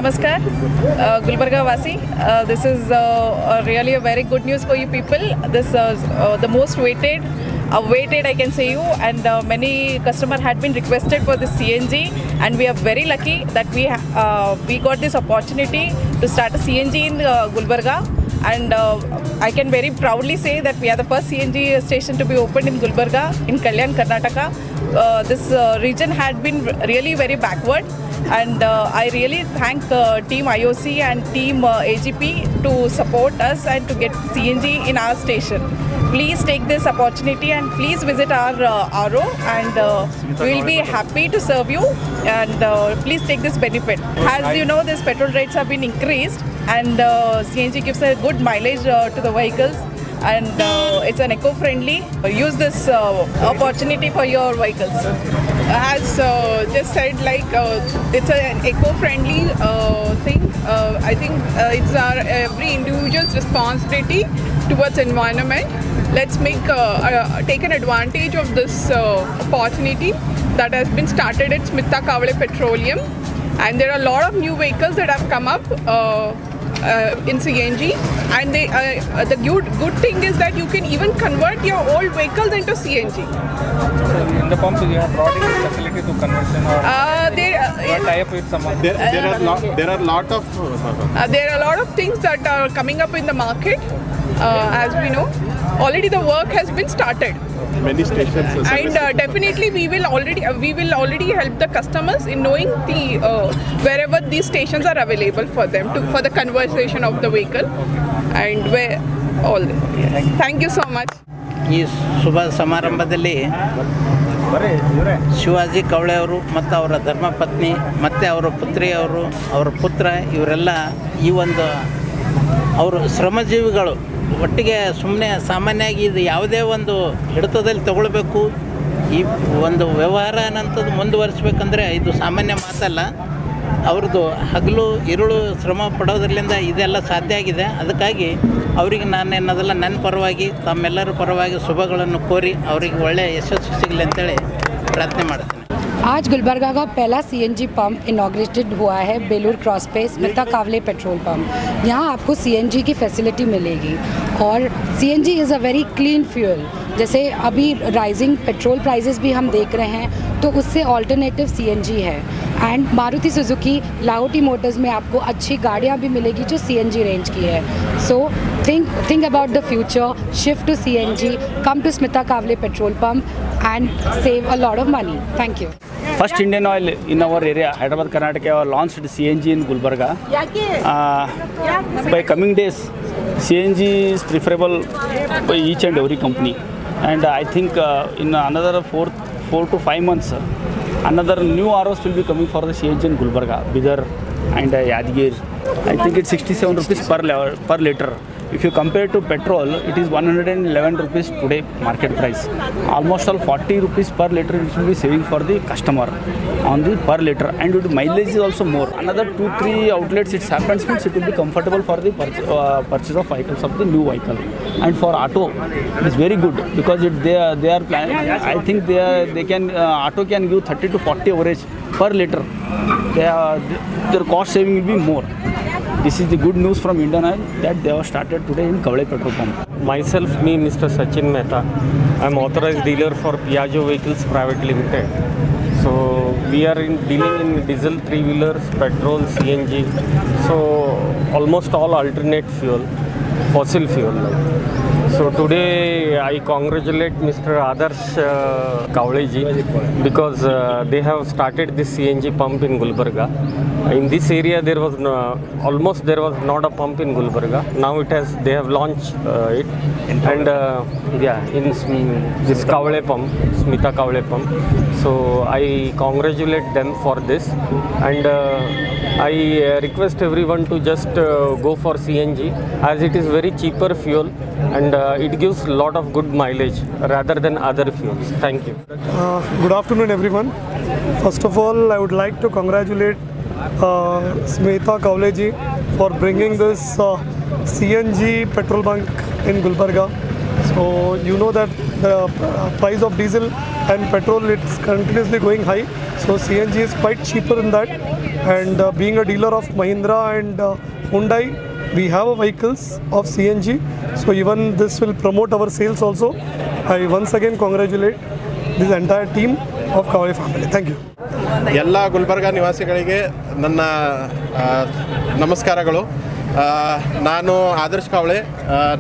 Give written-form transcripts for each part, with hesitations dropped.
Namaskar, Gulbarga Vasi. This is really a very good news for you people. This the most awaited I can say you, and many customers had been requested for the CNG, and we are very lucky that we got this opportunity to start a CNG in Gulbarga. And I can very proudly say that we are the first CNG station to be opened in Gulbarga, in Kalyan, Karnataka. This region had been really very backward, and I really thank team IOC and team AGP to support us and to get CNG in our station. Please take this opportunity and please visit our RO, and we will be happy to serve you, and please take this benefit. As you know, these petrol rates have been increased, and CNG gives a good mileage to the vehicles, and it's an eco-friendly. Use this opportunity for your vehicles. As just said, it's an eco-friendly thing. I think it's our every individual's responsibility towards environment. Let's take an advantage of this opportunity that has been started at Smita Kavle Petroleum, and there are a lot of new vehicles that have come up in CNG, and the good thing is that you can even convert your old vehicles into CNG. So in the pump, you have brought in the facility to conversion, or tie up with someone? There are a lot of things that are coming up in the market. As we know, already the work has been started. Many stations, and definitely we will already help the customers in knowing the wherever these stations are available for them for the conversion of the vehicle, and where all this. Yes. Thank you so much. ಈ ಶುಭ ಸಮಾರಂಭದಲ್ಲಿ ಶಿವಾಜಿ ಕವಳೆ ಅವರು ಮತ್ತು ಅವರ ಧರ್ಮಪತ್ನಿ ಮತ್ತು ಅವರ ಪುತ್ರಿಯವರು, ಅವರ ಪುತ್ರ, ಇವರೆಲ್ಲ ಈ ಒಂದು ಅವರು ಶ್ರಮಜೀವಿಗಳು ಒಟ್ಟಿಗೆ ಸುಮ್ಮನೆ ಸಾಮಾನ್ಯವಾಗಿ ಇದು ಯಾವುದೇ ಒಂದು ಹಿಡಿತದಲ್ಲಿ ತಗೊಳ್ಬೇಕು, ಈ ಒಂದು ವ್ಯವಹಾರ ಅನ್ನೋಂಥದ್ದು ಮುಂದುವರಿಸ್ಬೇಕಂದ್ರೆ ಇದು ಸಾಮಾನ್ಯ ಮಾತಲ್ಲ. ಅವ್ರದ್ದು ಹಗಲು ಇರುಳು ಶ್ರಮ ಪಡೋದ್ರಿಂದ ಇದೆಲ್ಲ ಸಾಧ್ಯ ಆಗಿದೆ. ಅದಕ್ಕಾಗಿ ಅವರಿಗೆ ನಾನೇನದಲ್ಲ ನನ್ನ ಪರವಾಗಿ ತಮ್ಮೆಲ್ಲರ ಪರವಾಗಿ ಶುಭಗಳನ್ನು ಕೋರಿ ಅವರಿಗೆ ಒಳ್ಳೆಯ ಯಶಸ್ಸು ಸಿಗಲಿ ಅಂತೇಳಿ ಪ್ರಾರ್ಥನೆ ಮಾಡ್ತೀನಿ. आज गुलबर्गा का पहला CNG पंप इनॉग्रेटेड हुआ है बेलूर क्रॉस पे स्मिता कावले पेट्रोल पंप। यहाँ आपको CNG की फैसिलिटी मिलेगी, और CNG is a very clean fuel. जैसे अभी राइजिंग पेट्रोल प्राइसेस भी हम देख रहे हैं, तो उससे ऑल्टरनेटिव CNG है। And Maruti Suzuki Lahoti Motors में आपको अच्छी गाड़ियाँ भी मिलेगी जो CNG रेंज की है। So think about the future, shift to CNG, come to Smita Kawale petrol pump and save a lot of money. Thank you. First Indian Oil in our area, Hyderabad, Karnataka, launched CNG in Gulbarga. By coming days, CNG is preferable by each and every company, and I think in another 4 to 5 months, another new ROs will be coming for the CNG in Gulbarga, Bidar and Yadgir. I think it's 67 rupees per liter. If you compare to petrol, it is 111 rupees today market price. Almost all 40 rupees per liter it will be saving for the customer on the per liter, and the mileage is also more. Another 2-3 outlets it happens means it will be comfortable for the purchase of vehicles of the new vehicle. And for auto, it is very good because they are planning. I think they can auto can give 30 to 40 average per liter. Their cost saving will be more. This is the good news from Indian Oil that they have started today in Kavle Petrol Pump. Myself, Mr. Sachin Mehta. I am authorized dealer for Piaggio Vehicles Private Limited. So we are dealing in diesel 3-wheelers, petrol, CNG. So almost all alternate fuel, fossil fuel. So today I congratulate Mr. Adarsh Kavleji because they have started this CNG pump in Gulbarga. In this area there was not a pump in Gulbarga. Now they have launched it, and in this Kavle pump, Smita Kavle pump. So I congratulate them for this, and I request everyone to just go for CNG, as it is very cheaper fuel, and it gives a lot of good mileage rather than other fuels. Thank you. Good afternoon everyone. First of all, I would like to congratulate Smita Kavleji for bringing this CNG petrol bunk in Gulbarga. So you know that the price of diesel and petrol, it's continuously going high, so CNG is quite cheaper in that, and being a dealer of Mahindra and Hyundai, we have a vehicles of CNG, so even this will promote our sales also. I once again congratulate this entire team of Kavle family. Thank you. ಎಲ್ಲ ಗುಲ್ಬರ್ಗ ನಿವಾಸಿಗಳಿಗೆ ನನ್ನ ನಮಸ್ಕಾರಗಳು. ನಾನು ಆದರ್ಶ್ ಕಾವಳೆ,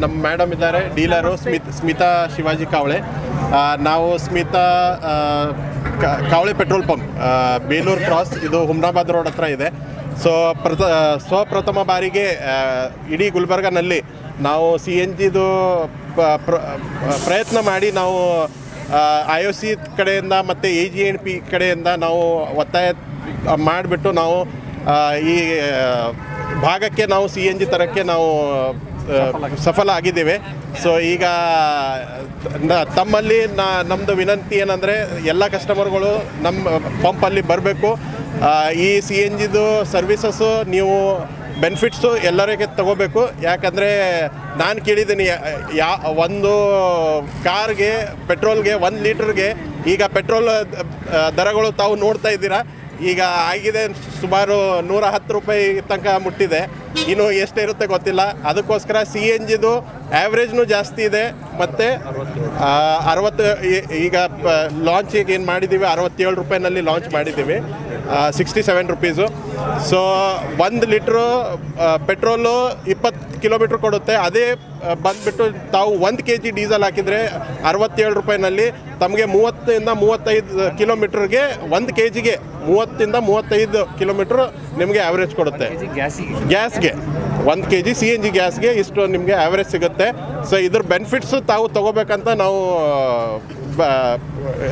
ನಮ್ಮ madam ಇದ್ದಾರೆ dealer Smita Shivaji Kawale. ನಾವು Smita Kawale petrol pump Belur cross, ಇದು Humnabad road ಹತ್ರ ಇದೆ. ಸೊ ಸ್ವಪ್ರಥಮ ಬಾರಿಗೆ ಇಡೀ ಗುಲ್ಬರ್ಗನಲ್ಲಿ ನಾವು CNGದು ಪ್ರಯತ್ನ ಮಾಡಿ ನಾವು IOC ಕಡೆಯಿಂದ ಮತ್ತು AG&P ಕಡೆಯಿಂದ ನಾವು ಒತ್ತಾಯ ಮಾಡಿಬಿಟ್ಟು ನಾವು ಈ ಭಾಗಕ್ಕೆ ನಾವು CNG ತರಕ್ಕೆ ನಾವು ಸಫಲ ಆಗಿದ್ದೇವೆ. ಸೊ ಈಗ ತಮ್ಮಲ್ಲಿ ನಮ್ಮದು ವಿನಂತಿ ಏನಂದರೆ ಎಲ್ಲ ಕಸ್ಟಮರ್ಗಳು ನಮ್ಮ ಪಂಪಲ್ಲಿ ಬರಬೇಕು. ಈ CNGದು ಸರ್ವಿಸಸ್ಸು ನೀವು ಬೆನಿಫಿಟ್ಸು ಎಲ್ಲರಿಗೆ ತಗೋಬೇಕು. ಯಾಕಂದರೆ ನಾನು ಕೇಳಿದ್ದೀನಿ, ಒಂದು ಕಾರ್ಗೆ ಪೆಟ್ರೋಲ್ಗೆ 1 ಲೀಟ್ರಿಗೆ ಈಗ ಪೆಟ್ರೋಲ್ ದರಗಳು ತಾವು ನೋಡ್ತಾ ಇದ್ದೀರಾ. ಈಗ ಆಗಿದೆ ಸುಮಾರು 110 ರೂಪಾಯಿ ತನಕ ಮುಟ್ಟಿದೆ. ಇನ್ನು ಎಷ್ಟಿರುತ್ತೆ ಗೊತ್ತಿಲ್ಲ. ಅದಕ್ಕೋಸ್ಕರ CNGದು ಆ್ಯಾವ್ರೇಜ್ನೂ ಜಾಸ್ತಿ ಇದೆ. ಮತ್ತು 60 ಈಗ ಲಾಂಚಿಗೆ ಏನು ಮಾಡಿದ್ದೀವಿ 67 ರೂಪಾಯಿನಲ್ಲಿ ಲಾಂಚ್ ಮಾಡಿದ್ದೀವಿ, 67 rupees. So 1 litre petrol 20 kilometre ಕೊಡುತ್ತೆ. ಅದೇ ಬಂದುಬಿಟ್ಟು ತಾವು 1 kg ಡೀಸೆಲ್ ಹಾಕಿದರೆ 67 ರೂಪಾಯಿನಲ್ಲಿ ತಮಗೆ 30 ಇಂದ 35 ಕಿಲೋಮೀಟ್ರಿಗೆ 1 kgಗೆ 30 ಇಂದ 35 ಕಿಲೋಮೀಟ್ರ್ ನಿಮಗೆ ಆ್ಯಾವ್ರೇಜ್ ಕೊಡುತ್ತೆ. ಗ್ಯಾಸ್ಗೆ 1 kg CNG ಗ್ಯಾಸ್ಗೆ ಇಷ್ಟು ನಿಮಗೆ ಆ್ಯಾವ್ರೇಜ್ ಸಿಗುತ್ತೆ. ಸೊ ಇದ್ರ ಬೆನಿಫಿಟ್ಸು ತಾವು ತೊಗೋಬೇಕಂತ ನಾವು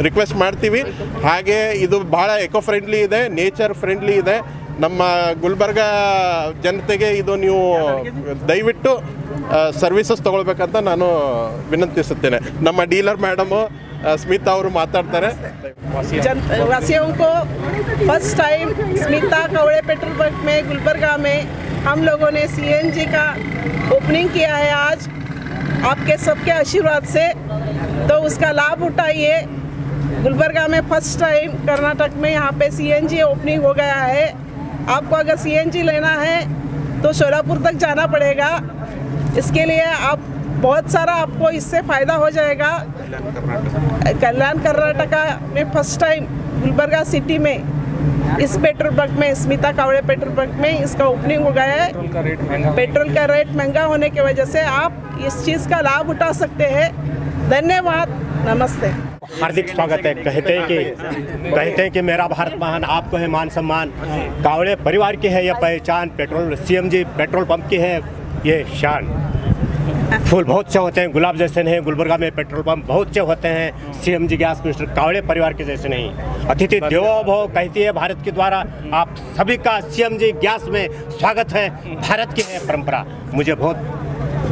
ರಿಕ್ವೆಸ್ಟ್ ಮಾಡ್ತೀವಿ. ಹಾಗೆ ಇದು ಭಾಳ ಎಕೋ ಫ್ರೆಂಡ್ಲಿ ಇದೆ, ನೇಚರ್ ಫ್ರೆಂಡ್ಲಿ ಇದೆ. ನಮ್ಮ ಗುಲ್ಬರ್ಗ ಜನತೆಗೆ ಇದು ನೀವು ದಯವಿಟ್ಟು ಸರ್ವಿಸಸ್ ತೊಗೊಳ್ಬೇಕಂತ ನಾನು ವಿನಂತಿಸುತ್ತೇನೆ. ನಮ್ಮ ಡೀಲರ್ ಮೇಡಮು स्मिता और माताड़ते वासियों को first time Smita Kawade petrol pump में गुलबर्गा में हम लोगों ने CNG का ओपनिंग किया है आज आपके सबके आशीर्वाद से, तो उसका लाभ उठाइए. गुलबर्गा में फर्स्ट टाइम कर्नाटक में यहाँ पे CNG ओपनिंग हो गया है. आपको अगर CNG लेना है तो शोलापुर तक जाना पड़ेगा. इसके लिए आप बहुत सारा आपको इससे फ़ायदा हो जाएगा. कल्याण कर्नाटका में फर्स्ट टाइम गुलबर्गा सिटी में इस पेट्रोल पंप में स्मिता कावड़े पेट्रोल पंप में इसका ओपनिंग हो गया है. पेट्रोल का रेट महंगा होने की वजह से आप इस चीज़ का लाभ उठा सकते हैं. धन्यवाद, नमस्ते. हार्दिक स्वागत है. कहते हैं कि मेरा भारत महान, आपको है मान सम्मान. कावड़े परिवार की है यह पहचान, पेट्रोल CNG पेट्रोल पंप की है ये शान. फूल बहुत से होते हैं, गुलाब जैसे नहीं. गुलबर्गा में पेट्रोल पंप बहुत से होते हैं, CNG गैस मिस्टर कावड़े परिवार के जैसे नहीं. अतिथि देवो भव कहती है भारत के द्वारा. आप सभी का CNG गैस में स्वागत है. भारत की है परंपरा. मुझे बहुत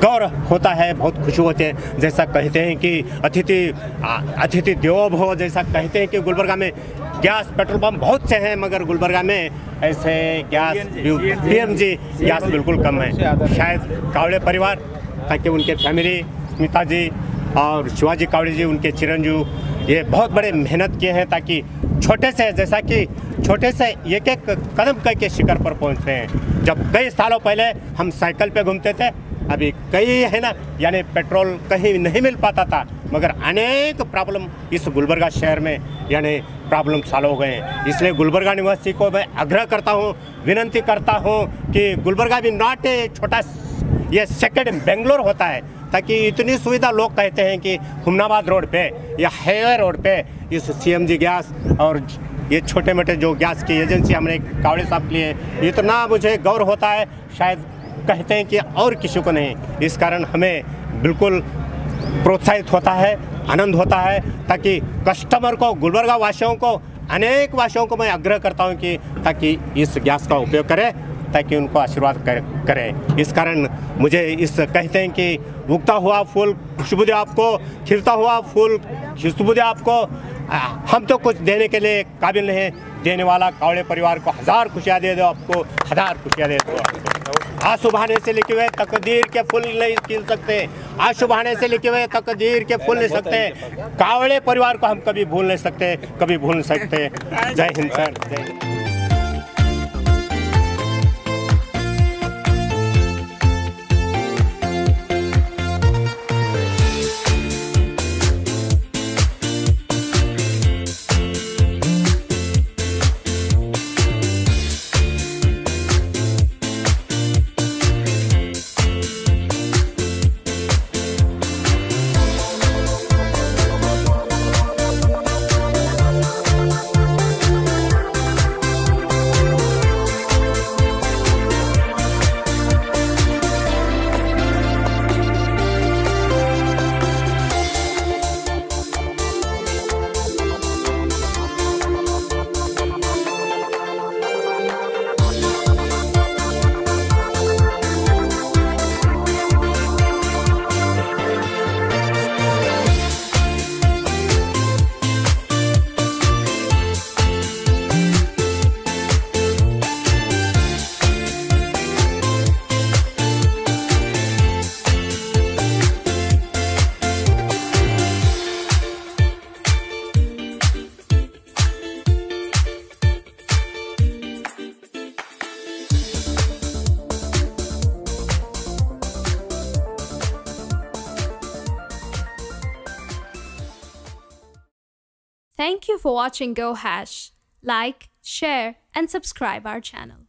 गौरव होता है, बहुत खुशी होते हैं. जैसा कहते हैं कि अतिथि देवो भव, जैसा कहते हैं कि गुलबर्गा में गैस पेट्रोल पंप बहुत से हैं, मगर गुलबर्गा में ऐसे गैस PMG गैस बिल्कुल कम है. शायद कावड़े परिवार, ताकि उनके फैमिली स्मिता जी और शिवाजी कावड़े जी, उनके चिरंजीव, ये बहुत बड़े मेहनत किए हैं ताकि छोटे से, जैसा कि छोटे से एक एक कदम करके शिखर पर पहुंचते हैं. जब कई सालों पहले हम साइकिल पे घूमते थे, अभी कई है ना, यानी पेट्रोल कहीं नहीं मिल पाता था, मगर अनेक प्रॉब्लम इस गुलबर्गा शहर में यानी प्रॉब्लम सॉल्व हो गए हैं. इसलिए गुलबर्गा निवासी को मैं आग्रह करता हूँ, विनंती करता हूँ कि गुलबर्गा भी नॉट ए छोटा, ये सेकंड बेंगलोर होता है. ताकि इतनी सुविधा, लोग कहते हैं कि हुमनाबाद रोड पे या हाईवे रोड पे इस CNG गैस और ये छोटे मोटे जो गैस की एजेंसी हमने कावड़े साहब के लिए, इतना मुझे गौरव होता है. शायद कहते हैं कि और किसी को नहीं. इस कारण हमें बिल्कुल प्रोत्साहित होता है, आनंद होता है. ताकि कस्टमर को, गुलबर्गा वासियों को, अनेक वासियों को मैं आग्रह करता हूँ कि ताकि इस गैस का उपयोग करें, ताकि उनको आशीर्वाद करें. इस कारण मुझे इस कहते हैं कि उगता हुआ फूल खुशबू दे आपको, खिलता हुआ फूल खुशबू दे आपको. हम तो कुछ देने के लिए काबिल नहीं. देने वाला कावड़े परिवार को 1000 खुशियाँ दे दो, आपको 1000 खुशियाँ दे दो. आंसू बहाने से लिखे हुए तकदीर के फूल नहीं खिल सकते. आंसू बहाने से लिखे हुए तकदीर के फूल नहीं सकते. कावड़े परिवार को हम कभी भूल नहीं सकते, कभी भूल नहीं सकते. जय हिंद सर, जय Hind. Thank you for watching Go Hash. Like, share and subscribe our channel.